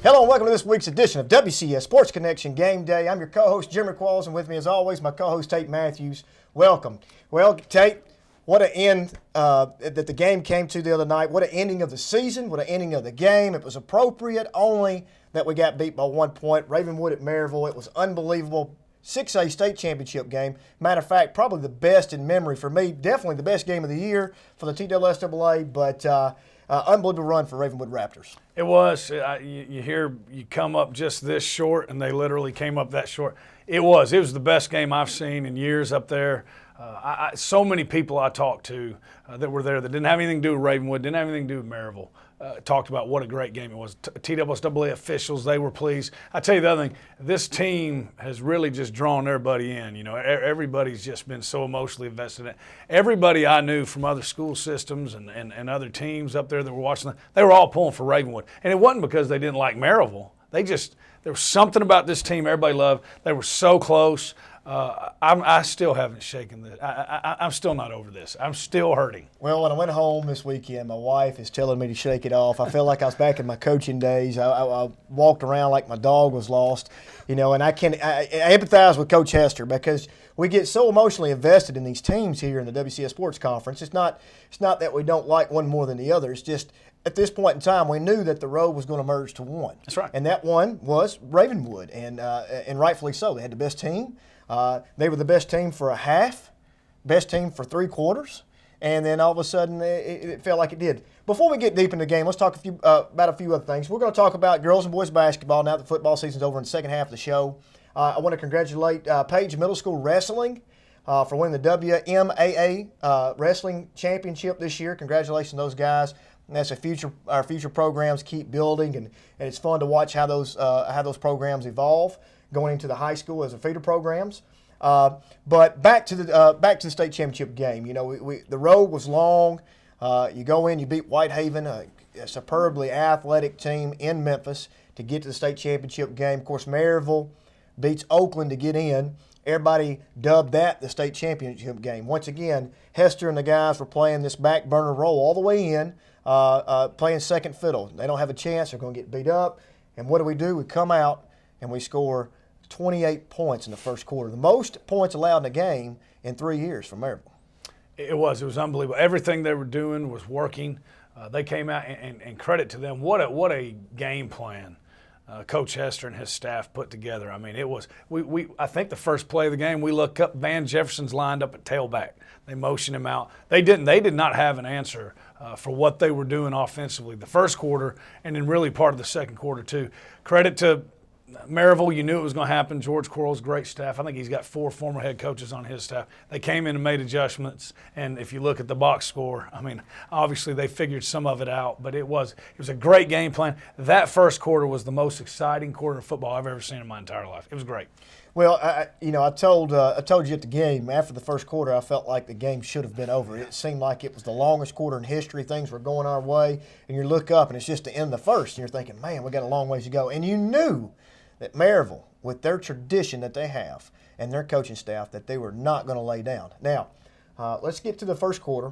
Hello and welcome to this week's edition of WCS Sports Connection Game Day. I'm your co-host, Jimmy Qualls, and with me as always, my co-host, Tate Mathews. Welcome. Well, Tate, what an end that the game came to the other night. What an ending of the season. What an ending of the game. It was appropriate only that we got beat by 1 point. Ravenwood at Maryville. It was unbelievable. 6A state championship game. Matter of fact, probably the best in memory for me. Definitely the best game of the year for the TWSAA, but unbelievable run for Ravenwood Raptors. It was. You hear you come up just this short, and they literally came up that short. It was the best game I've seen in years up there. So many people I talked to that were there that didn't have anything to do with Ravenwood, didn't have anything to do with Maryville, talked about what a great game it was. TWSAA officials, they were pleased. I tell you the other thing, this team has really just drawn everybody in. You know, everybody's just been so emotionally invested in it. Everybody I knew from other school systems and other teams up there that were watching, they were all pulling for Ravenwood. And it wasn't because they didn't like Maryville. There was something about this team everybody loved. They were so close. I still haven't shaken this. I'm still not over this. I'm still hurting. Well, when I went home this weekend, my wife is telling me to shake it off. I felt like I was back in my coaching days. I walked around like my dog was lost, you know, and I empathize with Coach Hester because we get so emotionally invested in these teams here in the WCS Sports Conference. It's not that we don't like one more than the other. It's just at this point in time, we knew that the road was going to merge to one. That's right. And that one was Ravenwood, and rightfully so. They had the best team. They were the best team for a half, best team for 3 quarters, and then all of a sudden it felt like it did. Before we get deep into the game, let's talk about a few other things. We're going to talk about girls and boys basketball now that the football season's over in the second half of the show. I want to congratulate Page Middle School Wrestling for winning the WMAA Wrestling Championship this year. Congratulations to those guys. And that's our future programs keep building, and it's fun to watch how those programs evolve going into the high school as a feeder programs. But back to the state championship game. You know, the road was long. You go in, you beat Whitehaven, a superbly athletic team in Memphis, to get to the state championship game. Of course, Maryville beats Oakland to get in. Everybody dubbed that the state championship game. Once again, Hester and the guys were playing this back burner role all the way in, playing second fiddle. They don't have a chance. They're going to get beat up. And what do? We come out and we score 28 points in the first quarter, the most points allowed in a game in 3 years for Maryville. It was unbelievable. Everything they were doing was working. They came out, and credit to them. What a game plan Coach Hester and his staff put together. I mean, it was I think the first play of the game, we look up, Van Jefferson's lined up at tailback. They motioned him out. They did not have an answer for what they were doing offensively the first quarter, and then really part of the second quarter too. Credit to Maryville, you knew it was going to happen. George Qualls, great staff. I think he's got 4 former head coaches on his staff. They came in and made adjustments, and if you look at the box score, I mean, obviously they figured some of it out, but it was a great game plan. That first quarter was the most exciting quarter of football I've ever seen in my entire life. It was great. Well, I told you at the game, after the first quarter, I felt like the game should have been over. It seemed like it was the longest quarter in history. Things were going our way, and you look up, and it's just the end of the first, and you're thinking, man, we got a long ways to go. And you knew that Maryville, with their tradition that they have and their coaching staff, that they were not going to lay down. Now, let's get to the first quarter.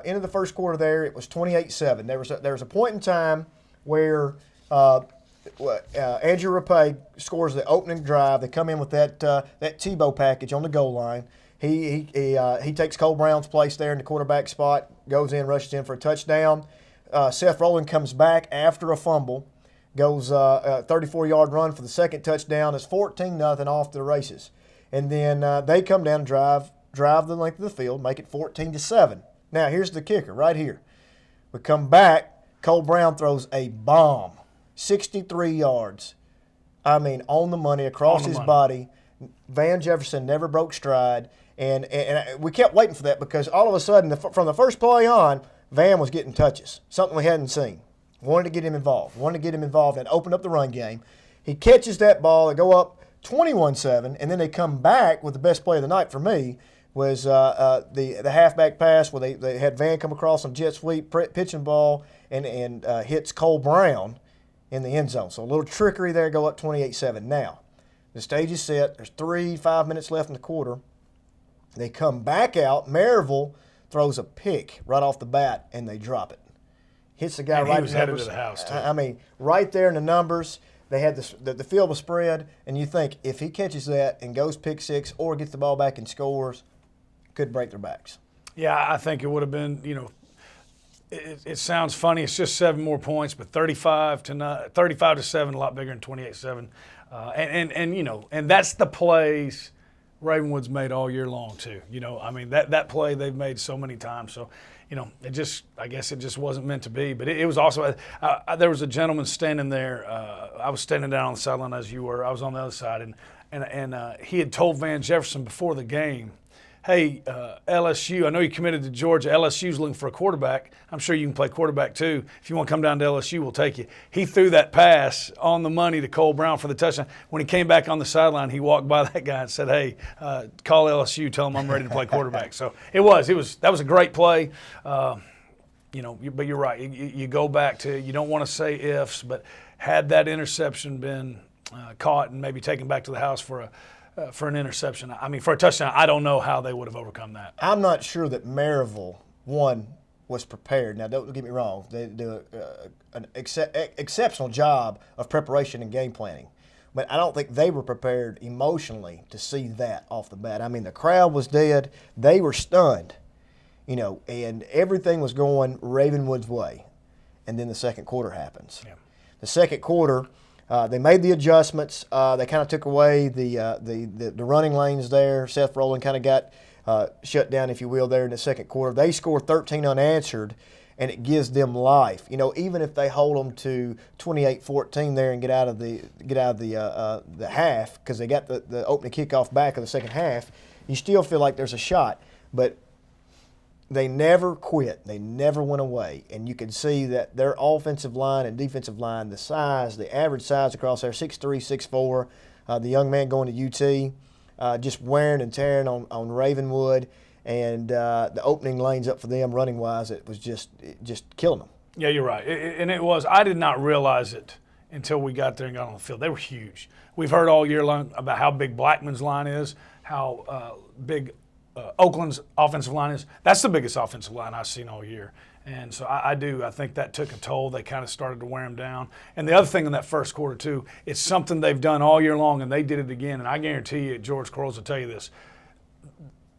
Into the first quarter there, it was 28-7. There was a point in time where Andrew Rapay scores the opening drive. They come in with that Tebow package on the goal line. He takes Cole Brown's place there in the quarterback spot, goes in, rushes in for a touchdown. Seth Rowland comes back after a fumble, goes a 34-yard run for the second touchdown. It's 14-0 off to the races. And then they come down and drive the length of the field, make it 14-7. Now, here's the kicker right here. We come back, Cole Brown throws a bomb, 63 yards. I mean, on the money, across his body. Van Jefferson never broke stride. And we kept waiting for that because all of a sudden, from the first play on, Van was getting touches, something we hadn't seen. Wanted to get him involved and open up the run game. He catches that ball. They go up 21-7, and then they come back with the best play of the night for me was the halfback pass where they had Van come across on jet sweep, pitching ball, and hits Cole Brown in the end zone. So a little trickery there, go up 28-7. Now, the stage is set. There's 5 minutes left in the quarter. They come back out. Maryville throws a pick right off the bat, and they drop it. hits the guy And right he was in the headed numbers. to the house, too. I mean, right there in the numbers, they had the field was spread, and you think if he catches that and goes pick six or gets the ball back and scores, could break their backs. Yeah, I think it would have been, it sounds funny. It's just 7 more points, but 35-7, a lot bigger than 28-7. And that's the plays Ravenwood's made all year long too. I mean that play they've made so many times. So, I guess it just wasn't meant to be. But it was also there was a gentleman standing there. I was standing down on the sideline as you were. I was on the other side, and he had told Van Jefferson before the game, hey, LSU, I know you committed to Georgia. LSU's looking for a quarterback. I'm sure you can play quarterback too. If you want to come down to LSU, we'll take you. He threw that pass on the money to Cole Brown for the touchdown. When he came back on the sideline, he walked by that guy and said, hey, call LSU, tell them I'm ready to play quarterback. So that was a great play. But you're right. You go back to, you don't want to say ifs, but had that interception been caught and maybe taken back to the house for an interception, for a touchdown, I don't know how they would have overcome that. I'm not sure that Maryville, was prepared. Now, don't get me wrong. They do an exceptional job of preparation and game planning. But I don't think they were prepared emotionally to see that off the bat. The crowd was dead. They were stunned, and everything was going Ravenwood's way. And then the second quarter happens. Yeah. The second quarter, they made the adjustments. They kind of took away the running lanes there. Seth Rowland kind of got shut down, if you will, there in the second quarter. They scored 13 unanswered, and it gives them life. Even if they hold them to 28-14 there and get out of the half, because they got the opening kickoff back of the second half, you still feel like there's a shot. But they never quit. They never went away. And you can see that their offensive line and defensive line, the average size across there, 6'3", 6'4", the young man going to UT, just wearing and tearing on Ravenwood. And the opening lanes up for them running-wise, it was just killing them. Yeah, you're right. I did not realize it until we got there and got on the field. They were huge. We've heard all year long about how big Blackman's line is, how big Oakland's offensive line is. That's the biggest offensive line I've seen all year. And so I think that took a toll. They kind of started to wear them down. And the other thing in that first quarter, too, it's something they've done all year long, and they did it again. And I guarantee you, George Qualls will tell you this,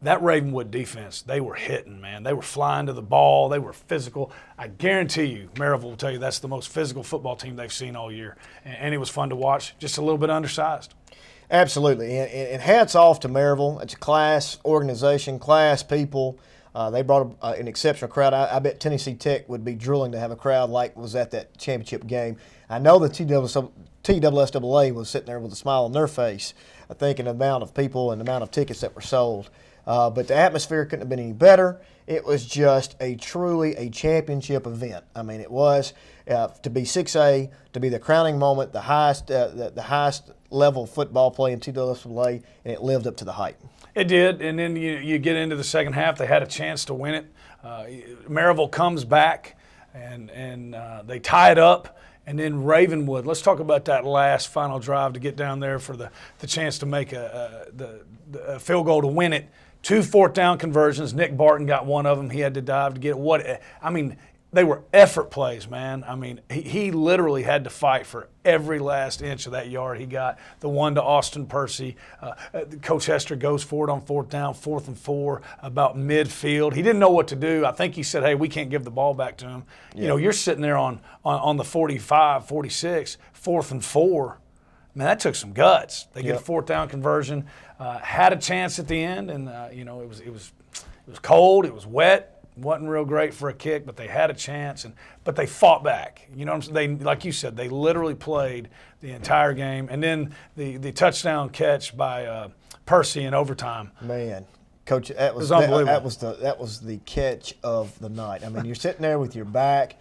that Ravenwood defense, they were hitting, man. They were flying to the ball. They were physical. I guarantee you, Maryville will tell you that's the most physical football team they've seen all year. And it was fun to watch, just a little bit undersized. Absolutely, and hats off to Maryville. It's a class organization, class people. They brought an exceptional crowd. I bet Tennessee Tech would be drooling to have a crowd like was at that championship game. I know the TSSAA was sitting there with a smile on their face, thinking the amount of people and the amount of tickets that were sold. But the atmosphere couldn't have been any better. It was just truly a championship event. It was to be 6A, to be the crowning moment, the highest level football play in TSSAA, and it lived up to the hype. It did, and then you get into the second half. They had a chance to win it. Maryville comes back, and they tie it up. And then Ravenwood, let's talk about that last final drive to get down there for the chance to make the field goal to win it. 2 fourth-down conversions. Nick Barton got one of them. He had to dive to get it. They were effort plays, man. He literally had to fight for every last inch of that yard he got. The one to Austin Percy. Coach Hester goes for it on 4th down, 4th and 4, about midfield. He didn't know what to do. I think he said, hey, we can't give the ball back to him. Yeah. You're sitting there on the 45, 46, 4th and 4. Man, that took some guts. They get a 4th down conversion. Had a chance at the end, and it was cold. It was wet. Wasn't real great for a kick, but they had a chance, but they fought back. You know what I'm saying? Like you said, they literally played the entire game, and then the touchdown catch by Percy in overtime. Man, Coach, that was unbelievable. That was the catch of the night. You're sitting there with your back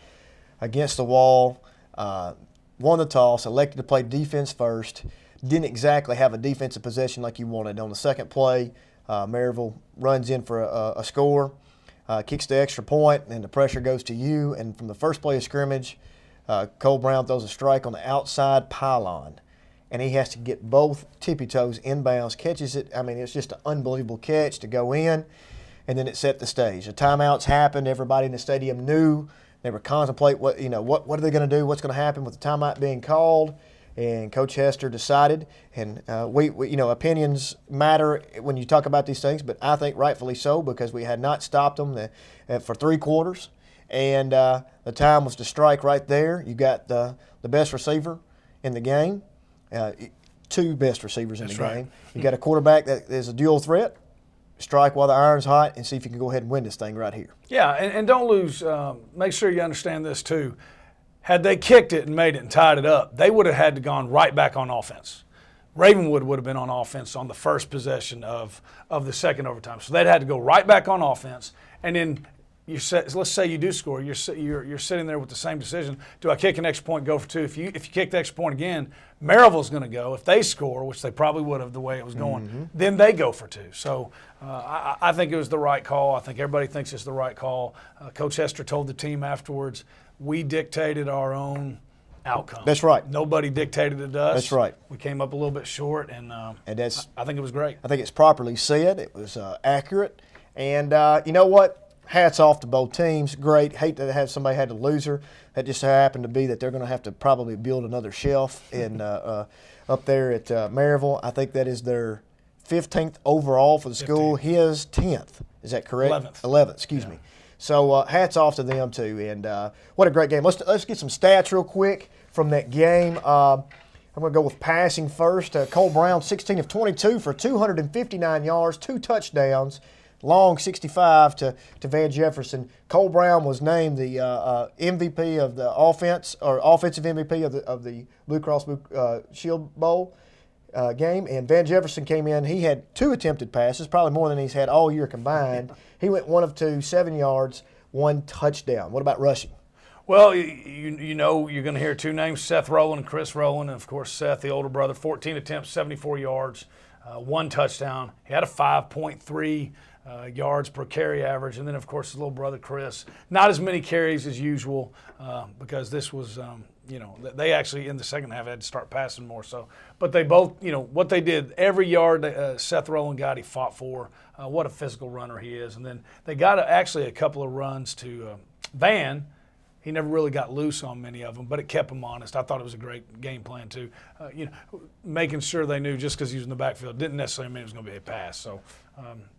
against the wall, won the toss, elected to play defense first, didn't exactly have a defensive possession like you wanted. On the second play, Maryville runs in for a score. Kicks the extra point, and the pressure goes to you. And from the first play of scrimmage, Cole Brown throws a strike on the outside pylon, and he has to get both tippy toes inbounds, catches it. It's just an unbelievable catch to go in, and then it set the stage. The timeouts happened. Everybody in the stadium knew They were contemplating what are they going to do, what's going to happen with the timeout being called. And Coach Hester decided, and we opinions matter when you talk about these things, but I think rightfully so because we had not stopped them for 3 quarters, and the time was to strike right there. You got the best receiver in the game, 2 best receivers in the game. You got a quarterback that is a dual threat. Strike while the iron's hot and see if you can go ahead and win this thing right here. Yeah, and don't lose. Make sure you understand this too. Had they kicked it and made it and tied it up, they would have had to gone right back on offense. Ravenwood would have been on offense on the first possession of the second overtime. So they'd had to go right back on offense. And then let's say you do score. You're sitting there with the same decision. Do I kick an extra point, go for 2? If you kick the extra point again, Maryville's going to go. If they score, which they probably would have the way it was going, then they go for 2. So I think it was the right call. I think everybody thinks it's the right call. Coach Hester told the team afterwards, we dictated our own outcome. That's right. Nobody dictated it to us. That's right. We came up a little bit short, and that's. I think it was great. I think it's properly said. It was accurate, and you know what? Hats off to both teams. Great. Hate to have somebody had a loser. That just happened to be that they're going to have to probably build another shelf in up there at Maryville. I think that is their 15th overall for the school. 15th. His 10th. Is that correct? 11th. 11th. Excuse me. So hats off to them too, and what a great game. Let's get some stats real quick from that game. I'm going to go with passing first. Cole Brown, 16 of 22 for 259 yards, 2 touchdowns, long 65 to Van Jefferson. Cole Brown was named the MVP of the offense, or offensive MVP of the Blue Cross Blue Shield Bowl game, and Van Jefferson came in. He had 2 attempted passes, probably more than he's had all year combined. He went 1 of 2, 7 yards, 1 touchdown. What about rushing? Well, you know you're going to hear 2 names, Seth Rowland and Chris Rowland. And, of course, Seth, the older brother, 14 attempts, 74 yards, 1 touchdown. He had a 5.3 yards per carry average. And then, of course, his little brother, Chris, not as many carries as usual because this was they actually in the second half had to start passing more. So, but they both, what they did, every yard Seth Rowland got, he fought for. What a physical runner he is. And then they got actually a couple of runs to Van. He never really got loose on many of them, but it kept him honest. I thought it was a great game plan too. Making sure they knew just because he was in the backfield didn't necessarily mean it was going to be a pass. So,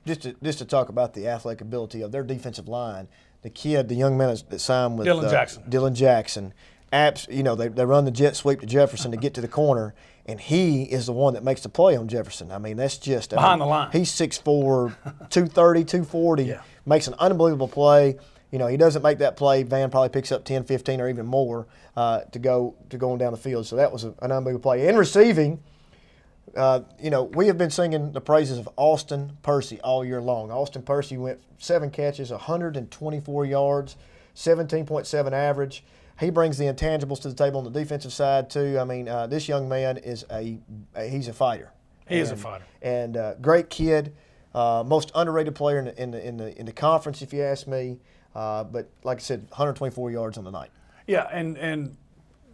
just to talk about the athletic ability of their defensive line, the young man that signed with Dylan Jackson. They run the jet sweep to Jefferson to get to the corner, and he is the one that makes the play on Jefferson. I mean, that's just behind the line. He's 6'4", 230, 240, makes an unbelievable play. He doesn't make that play. Van probably picks up 10, 15, or even more to going down the field. So that was an unbelievable play. In receiving, we have been singing the praises of Austin Percy all year long. Austin Percy went 7 catches, 124 yards, 17.7 average. He brings the intangibles to the table on the defensive side too. I mean, this young man is he's a fighter. He is a fighter. And great kid, most underrated player in the conference, if you ask me. But like I said, 124 yards on the night. Yeah, and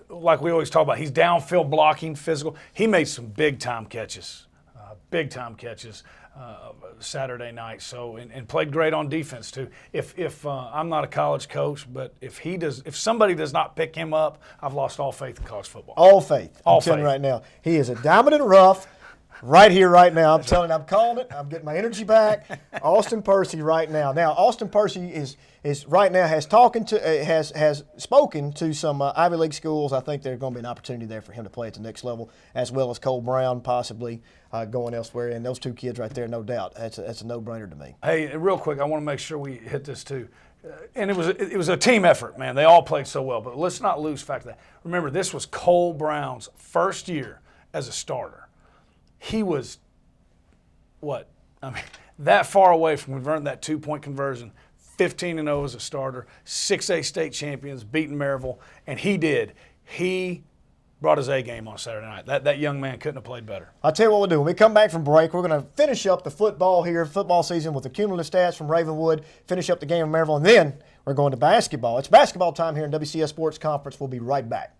like we always talk about, he's downfield blocking, physical. He made some big time catches Saturday night. So and played great on defense too. If I'm not a college coach, but if somebody does not pick him up, I've lost all faith in college football. All faith. I'm telling you right now, he is a diamond in the rough. Right here, right now. I'm calling it. I'm getting my energy back. Austin Percy right now. Now, Austin Percy is right now has spoken to some Ivy League schools. I think there's going to be an opportunity there for him to play at the next level, as well as Cole Brown possibly going elsewhere. And those 2 kids right there, no doubt, that's a no-brainer to me. Hey, real quick, I want to make sure we hit this too. And it was a team effort, man. They all played so well. But let's not lose fact that. Remember, this was Cole Brown's first year as a starter. He was, that far away from converting that 2-point conversion, 15-0 as a starter, 6A state champions, beating Maryville, and he did. He brought his A game on Saturday night. That young man couldn't have played better. I'll tell you what we'll do. When we come back from break, we're going to finish up the football season with the cumulative stats from Ravenwood, finish up the game of Maryville, and then we're going to basketball. It's basketball time here in WCS Sports Conference. We'll be right back.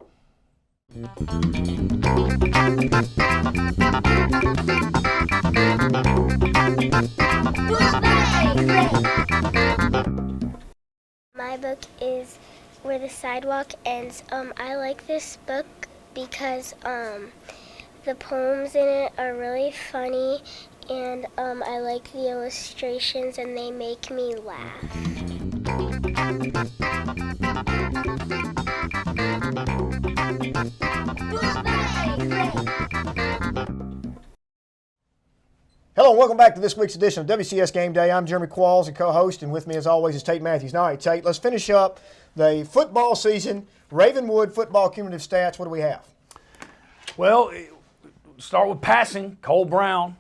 My book is Where the Sidewalk Ends. I like this book because the poems in it are really funny, and I like the illustrations, and they make me laugh. Hello and welcome back to this week's edition of WCS Game Day. I'm Jeremy Qualls, and co-host, and with me as always is Tate Mathews. All right, Tate, let's finish up the football season. Ravenwood football cumulative stats, what do we have? Well, start with passing. Cole Brown,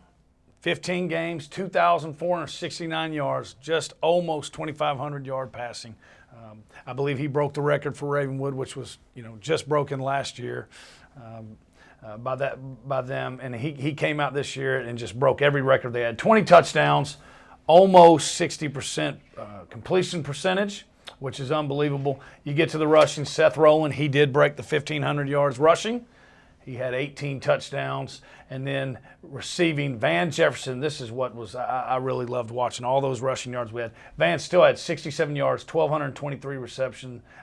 15 games, 2,469 yards, just almost 2,500 yard passing. I believe he broke the record for Ravenwood, which was just broken last year. By them, and he came out this year and just broke every record they had. 20 touchdowns, almost 60% completion percentage, which is unbelievable. You get to the rushing, Seth Rowland, he did break the 1,500 yards rushing. He had 18 touchdowns. And then receiving, Van Jefferson, this is what was I really loved watching all those rushing yards we had. Van still had 67 yards, 1,223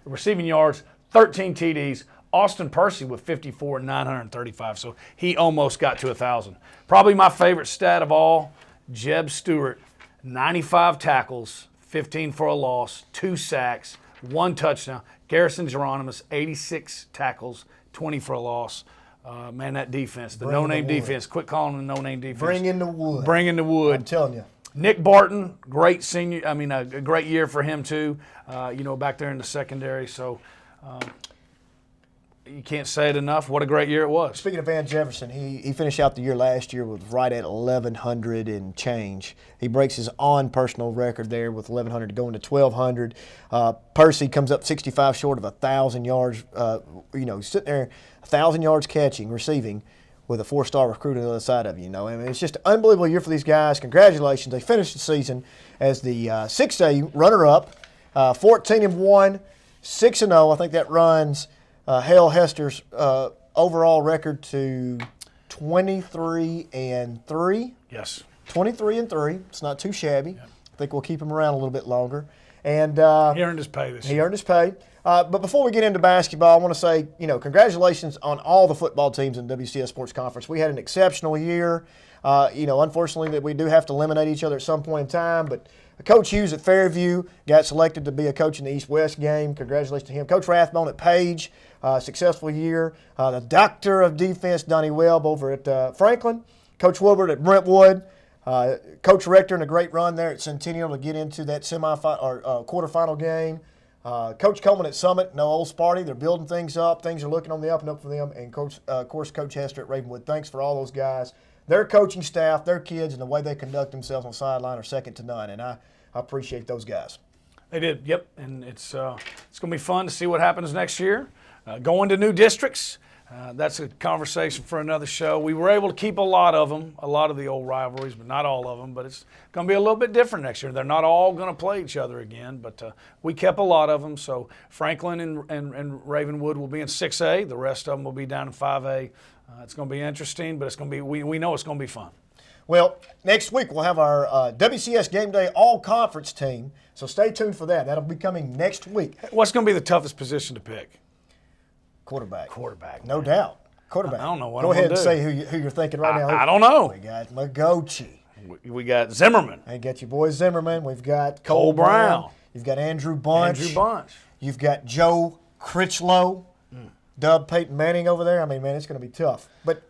receiving yards, 13 TDs. Austin Percy with 54 and 935, so he almost got to 1,000. Probably my favorite stat of all, Jeb Stewart, 95 tackles, 15 for a loss, 2 sacks, 1 touchdown. Garrison Geronimus, 86 tackles, 20 for a loss. Man, that defense, the no-name defense, quit calling them the no-name defense. Bring in the wood. Bring in the wood. I'm telling you. Nick Barton, great senior. A great year for him too. Back there in the secondary. So. You can't say it enough. What a great year it was. Speaking of Van Jefferson, he finished out the year last year with right at 1,100 and change. He breaks his own personal record there with 1,100 going to 1,200. Percy comes up 65 short of 1,000 yards. Sitting there 1,000 yards catching, receiving, with a 4-star recruit on the other side of you. It's just an unbelievable year for these guys. Congratulations. They finished the season as the 6A runner-up, 14-1, 6-0. I think that runs Hale Hester's overall record to 23-3. Yes. 23-3. It's not too shabby. Yep. I think we'll keep him around a little bit longer. And he earned his pay this year. He earned his pay. But before we get into basketball, I want to say, congratulations on all the football teams in the WCS Sports Conference. We had an exceptional year. Unfortunately, that we do have to eliminate each other at some point in time, but Coach Hughes at Fairview got selected to be a coach in the East-West game. Congratulations to him. Coach Rathbone at Page, successful year. The Doctor of Defense, Donnie Webb, over at Franklin. Coach Wilbert at Brentwood. Coach Rector in a great run there at Centennial to get into that quarterfinal game. Coach Coleman at Summit, no old Sparty. They're building things up. Things are looking on the up and up for them. And, of course, Coach Hester at Ravenwood. Thanks for all those guys. Their coaching staff, their kids, and the way they conduct themselves on the sideline are second to none, and I appreciate those guys. They did, yep, and it's going to be fun to see what happens next year. Going to new districts, that's a conversation for another show. We were able to keep a lot of the old rivalries, but not all of them, but it's going to be a little bit different next year. They're not all going to play each other again, but we kept a lot of them, so Franklin and Ravenwood will be in 6A. The rest of them will be down in 5A. It's going to be interesting, but it's going to be. We know it's going to be fun. Well, next week we'll have our WCS Game Day All-Conference team, so stay tuned for that. That'll be coming next week. What's going to be the toughest position to pick? Quarterback. No doubt. Quarterback. I don't know what Go I'm ahead and gonna do. say who you're thinking right now. I don't know. We got Magochi. We got Zimmerman. And got your boy Zimmerman. We've got Cole Brown. You've got Andrew Bunch. You've got Joe Critchlow. Dub Peyton Manning over there. It's going to be tough. But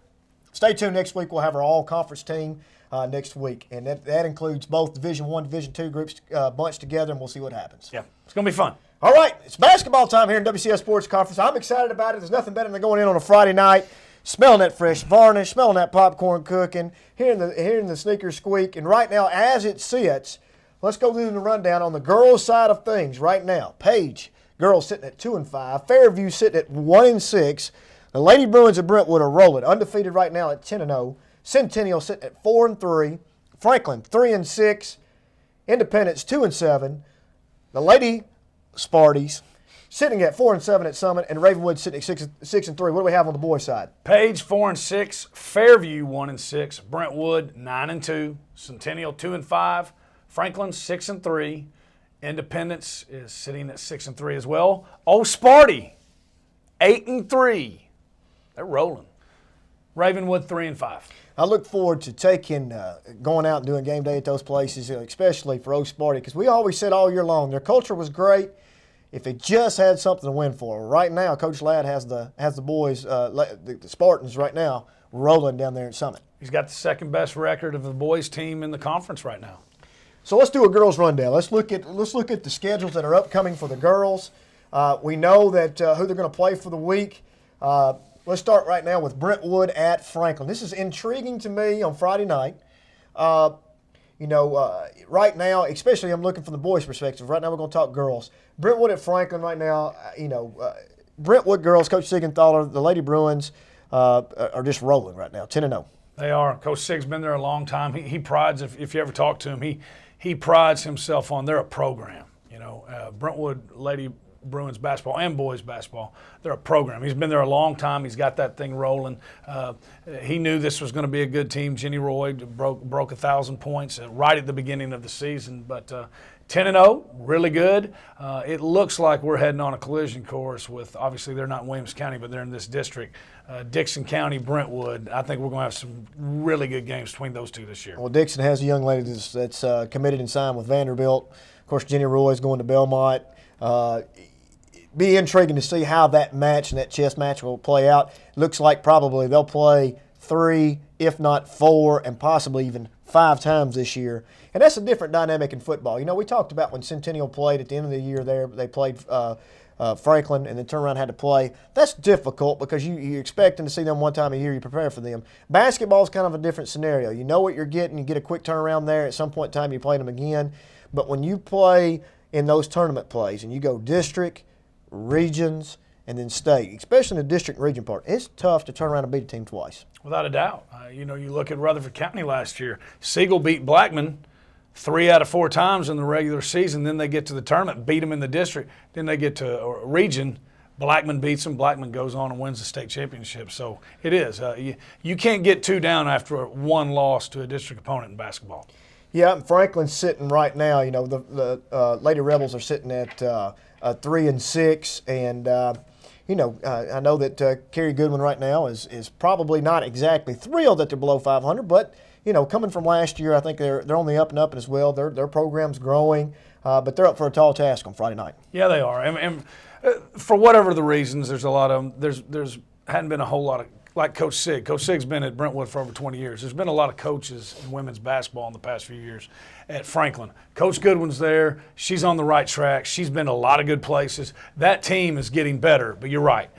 stay tuned. Next week we'll have our all-conference team next week. And that includes both Division I, Division II groups bunched together, and we'll see what happens. Yeah, it's going to be fun. All right, it's basketball time here in WCS Sports Conference. I'm excited about it. There's nothing better than going in on a Friday night, smelling that fresh varnish, smelling that popcorn cooking, hearing the sneakers squeak. And right now, as it sits, let's go through the rundown on the girls' side of things right now. Page girls sitting at 2-5. Fairview sitting at 1-6. The Lady Bruins of Brentwood are rolling, undefeated right now at 10-0. Centennial sitting at 4-3. Franklin 3-6. Independence 2-7. The Lady Sparties sitting at 4-7 at Summit, and Ravenwood sitting at 6-3. What do we have on the boys' side? Page 4-6. Fairview 1-6. Brentwood 9-2. Centennial 2-5. Franklin 6-3. Independence is sitting at 6-3 as well. Old Sparty, 8-3. They're rolling. Ravenwood 3-5. I look forward to going out and doing game day at those places, especially for Old Sparty, because we always said all year long their culture was great if they just had something to win for. Right now, Coach Ladd has the boys, the Spartans right now, rolling down there at Summit. He's got the second best record of the boys team in the conference right now. So let's do a girls rundown. Let's look at the schedules that are upcoming for the girls. We know that who they're going to play for the week. Let's start right now with Brentwood at Franklin. This is intriguing to me on Friday night. Right now, especially I'm looking from the boys' perspective. Right now we're going to talk girls. Brentwood at Franklin right now, Brentwood girls, Coach Siegenthaler, the Lady Bruins are just rolling right now, 10-0. They are. Coach Sig's been there a long time. He prides, if you ever talk to him, he prides himself on they're a program. Brentwood Lady Bruins basketball and boys basketball, they're a program. He's been there a long time. He's got that thing rolling. He knew this was going to be a good team. Jenny Roy broke 1,000 points right at the beginning of the season, but 10-0, really good. It looks like we're heading on a collision course with, obviously they're not in Williams County, but they're in this district. Dixon County, Brentwood. I think we're going to have some really good games between those two this year. Well, Dixon has a young lady that's committed and signed with Vanderbilt. Of course, Jenny Roy is going to Belmont. Be intriguing to see how that match and that chess match will play out. Looks like probably they'll play 3, if not 4, and possibly even 5 times this year. And that's a different dynamic in football. We talked about when Centennial played at the end of the year there, they played Franklin and then turned around and had to play. That's difficult because you're expecting to see them one time a year. You prepare for them. Basketball is kind of a different scenario. You know what you're getting. You get a quick turnaround there. At some point in time, you play them again. But when you play in those tournament plays and you go district, regions, and then state, especially in the district and region part, it's tough to turn around and beat a team twice. Without a doubt. You look at Rutherford County last year. Siegel beat Blackman 3 out of 4 times in the regular season. Then they get to the tournament, beat them in the district. Then they get to a region. Blackman beats them. Blackman goes on and wins the state championship. So it is. You can't get 2 down after 1 loss to a district opponent in basketball. Yeah, Franklin's sitting right now. The Lady Rebels are sitting at 3-6, and I know that Carrie Goodwin right now is probably not exactly thrilled that they're below 500, but coming from last year, I think they're on the up and up as well. Their program's growing, but they're up for a tall task on Friday night. Yeah, they are, and for whatever the reasons, there's a lot of there's hadn't been a whole lot of. Like Coach Sig. Coach Sig's been at Brentwood for over 20 years. There's been a lot of coaches in women's basketball in the past few years at Franklin. Coach Goodwin's there. She's on the right track. She's been a lot of good places. That team is getting better, but you're right.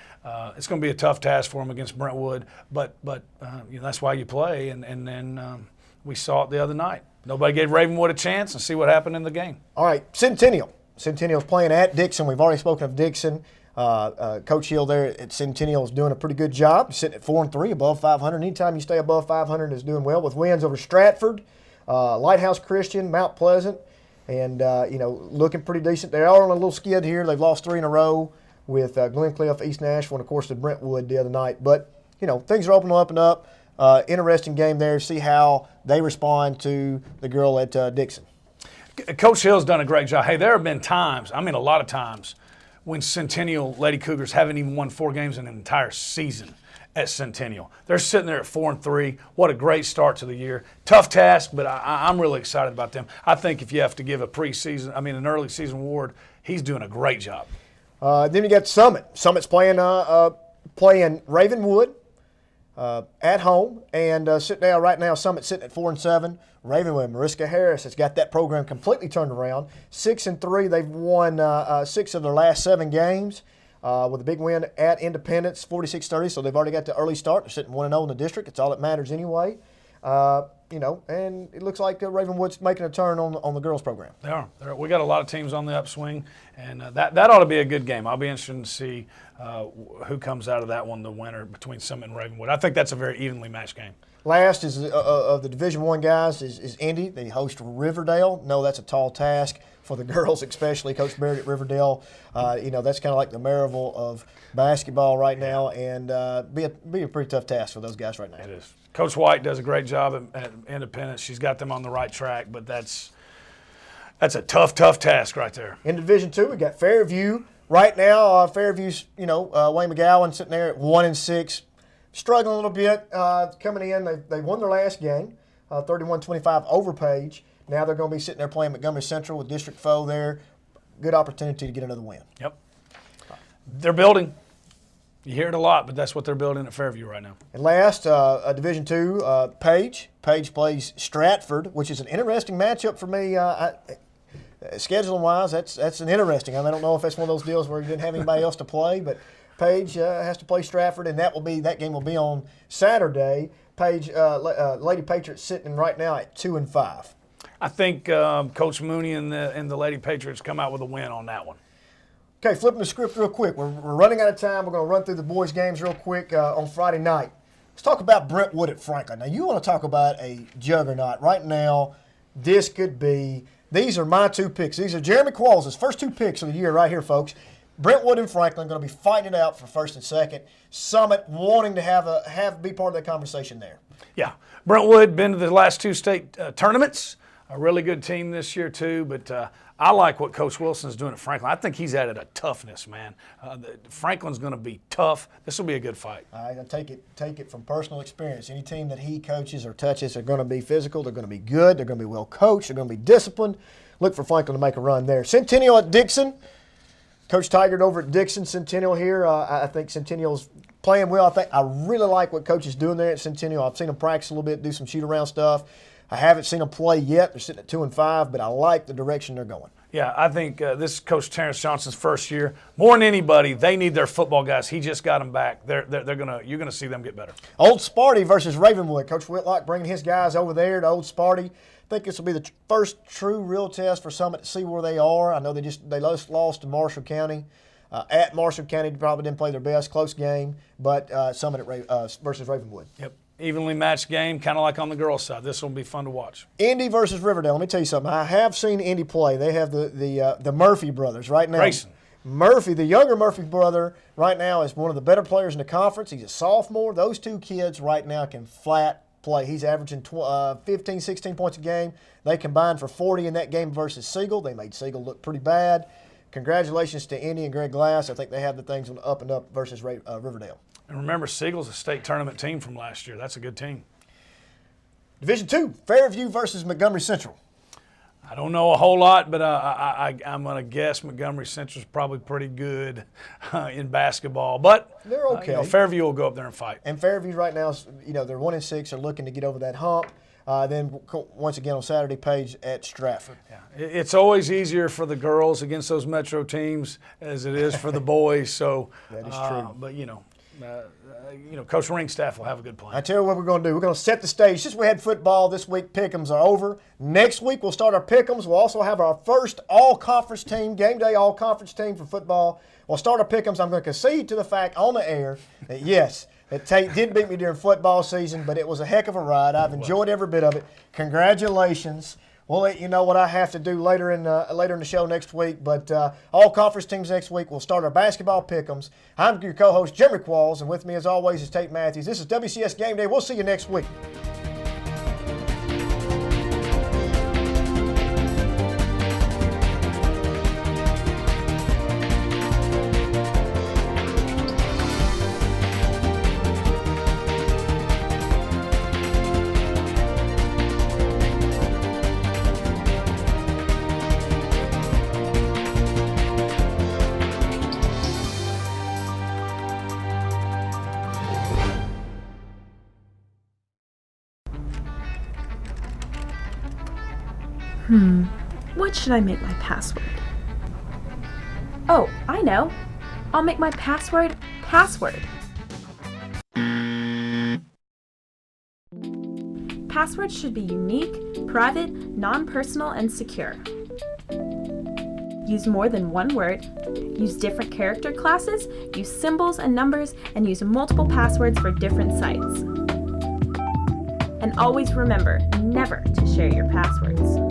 It's going to be a tough task for them against Brentwood, but that's why you play, and then we saw it the other night. Nobody gave Ravenwood a chance, and see what happened in the game. All right, Centennial. Centennial's playing at Dixon. We've already spoken of Dixon. Coach Hill there at Centennial is doing a pretty good job, sitting at 4-3, above 500. Anytime you stay above 500 is doing well, with wins over Stratford, Lighthouse Christian, Mount Pleasant, and looking pretty decent. They are on a little skid here. They've lost 3 in a row with Glencliff, East Nashville, and of course the Brentwood the other night. But things are opening up and up. Interesting game there. See how they respond to the girl at Dixon. Coach Hill's done a great job. Hey, there have been times, a lot of times, when Centennial Lady Cougars haven't even won 4 games in an entire season at Centennial. They're sitting there at 4-3. What a great start to the year. Tough task, but I'm really excited about them. I think if you have to give an early season award, he's doing a great job. Then you got Summit. Summit's playing Ravenwood at home, and sitting down right now, Summit sitting at 4-7. Ravenwood, Mariska Harris has got that program completely turned around. 6-3, they've won 6 of their last 7 games with a big win at Independence, 46-30. So they've already got the early start. They're sitting 1-0 in the district. It's all that matters anyway. And it looks like Ravenwood's making a turn on the girls program. They are. We got a lot of teams on the upswing, and that ought to be a good game. I'll be interested to see who comes out of that one, the winner between Summit and Ravenwood. I think that's a very evenly matched game. Last is of the Division I guys is Indy. They host Riverdale. No, that's a tall task for the girls, especially Coach Barrett at Riverdale. That's kind of like the Maryville of basketball right now, and be a pretty tough task for those guys right now. It is. Coach White does a great job at Independence. She's got them on the right track, but that's That's a tough task right there. In Division II, we got Fairview. Right now, Fairview's, Wayne McGowan sitting there at 1-6, struggling a little bit. Coming in, they won their last game, 31-25 over Page. Now they're going to be sitting there playing Montgomery Central with District Foe there. Good opportunity to get another win. Yep. They're building. You hear it a lot, but that's what they're building at Fairview right now. And last, Division II, Page. Page plays Stratford, which is an interesting matchup for me. Scheduling-wise, that's an interesting. I don't know if that's one of those deals where you didn't have anybody else to play, but Page has to play Stratford, and that game will be on Saturday. Page, Lady Patriots sitting right now at 2-5. I think Coach Mooney and the Lady Patriots come out with a win on that one. Okay, flipping the script real quick. We're running out of time. We're going to run through the boys' games real quick on Friday night. Let's talk about Brentwood at Franklin. Now, you want to talk about a juggernaut. Right now, this could be – these are my two picks. These are Jeremy Qualls' first two picks of the year right here, folks. Brentwood and Franklin going to be fighting it out for first and second. Summit wanting to be part of that conversation there. Yeah. Brentwood been to the last two state tournaments. A really good team this year, too, but I like what Coach Wilson's doing at Franklin. I think he's added a toughness, man. Franklin's going to be tough. This will be a good fight. I take it from personal experience. Any team that he coaches or touches are going to be physical. They're going to be good. They're going to be well coached. They're going to be disciplined. Look for Franklin to make a run there. Centennial at Dixon. Coach Tigard over at Dixon. Centennial here. I think Centennial's playing well. I really like what Coach is doing there at Centennial. I've seen him practice a little bit, do some shoot-around stuff. I haven't seen them play yet. They're sitting at 2-5, but I like the direction they're going. Yeah, I think this is Coach Terrence Johnson's first year. More than anybody, they need their football guys. He just got them back. You're gonna see them get better. Old Sparty versus Ravenwood. Coach Whitlock bringing his guys over there to Old Sparty. I think this will be the first true real test for Summit to see where they are. I know they just lost to Marshall County. At Marshall County, probably didn't play their best, close game, but Summit versus Ravenwood. Yep. Evenly matched game, kind of like on the girls' side. This will be fun to watch. Indy versus Riverdale. Let me tell you something. I have seen Indy play. They have the Murphy brothers right now. Grayson. Murphy, the younger Murphy brother, right now is one of the better players in the conference. He's a sophomore. Those two kids right now can flat play. He's averaging 15, 16 points a game. They combined for 40 in that game versus Siegel. They made Siegel look pretty bad. Congratulations to Indy and Greg Glass. I think they have the things on the up and up versus Riverdale. And remember, Siegel's a state tournament team from last year. That's a good team. Division II, Fairview versus Montgomery Central. I don't know a whole lot, but I'm going to guess Montgomery Central's probably pretty good in basketball. But they're okay. Fairview will go up there and fight. And Fairview right now, they're 1-6. They're looking to get over that hump. Then once again on Saturday, Page at Stratford. Yeah, it's always easier for the girls against those metro teams as it is for the boys. So that is true. But Coach Ringstaff will have a good plan. I tell you what we're going to do. We're going to set the stage. Since we had football this week, pick'ems are over. Next week we'll start our pick'ems. We'll also have our first all-conference team, game day all-conference team for football. We'll start our pick'ems. I'm going to concede to the fact on the air that yes, that Tate did beat me during football season, but it was a heck of a ride. I've enjoyed every bit of it. Congratulations. We'll let you know what I have to do later in the show next week. But all conference teams next week. We'll start our basketball pick'ems. I'm your co-host, Jeremy Qualls, and with me as always is Tate Mathews. This is WCS Game Day. We'll see you next week. What should I make my password? Oh, I know. I'll make my password password. Passwords should be unique, private, non-personal, and secure. Use more than one word, use different character classes, use symbols and numbers, and use multiple passwords for different sites. And always remember never to share your passwords.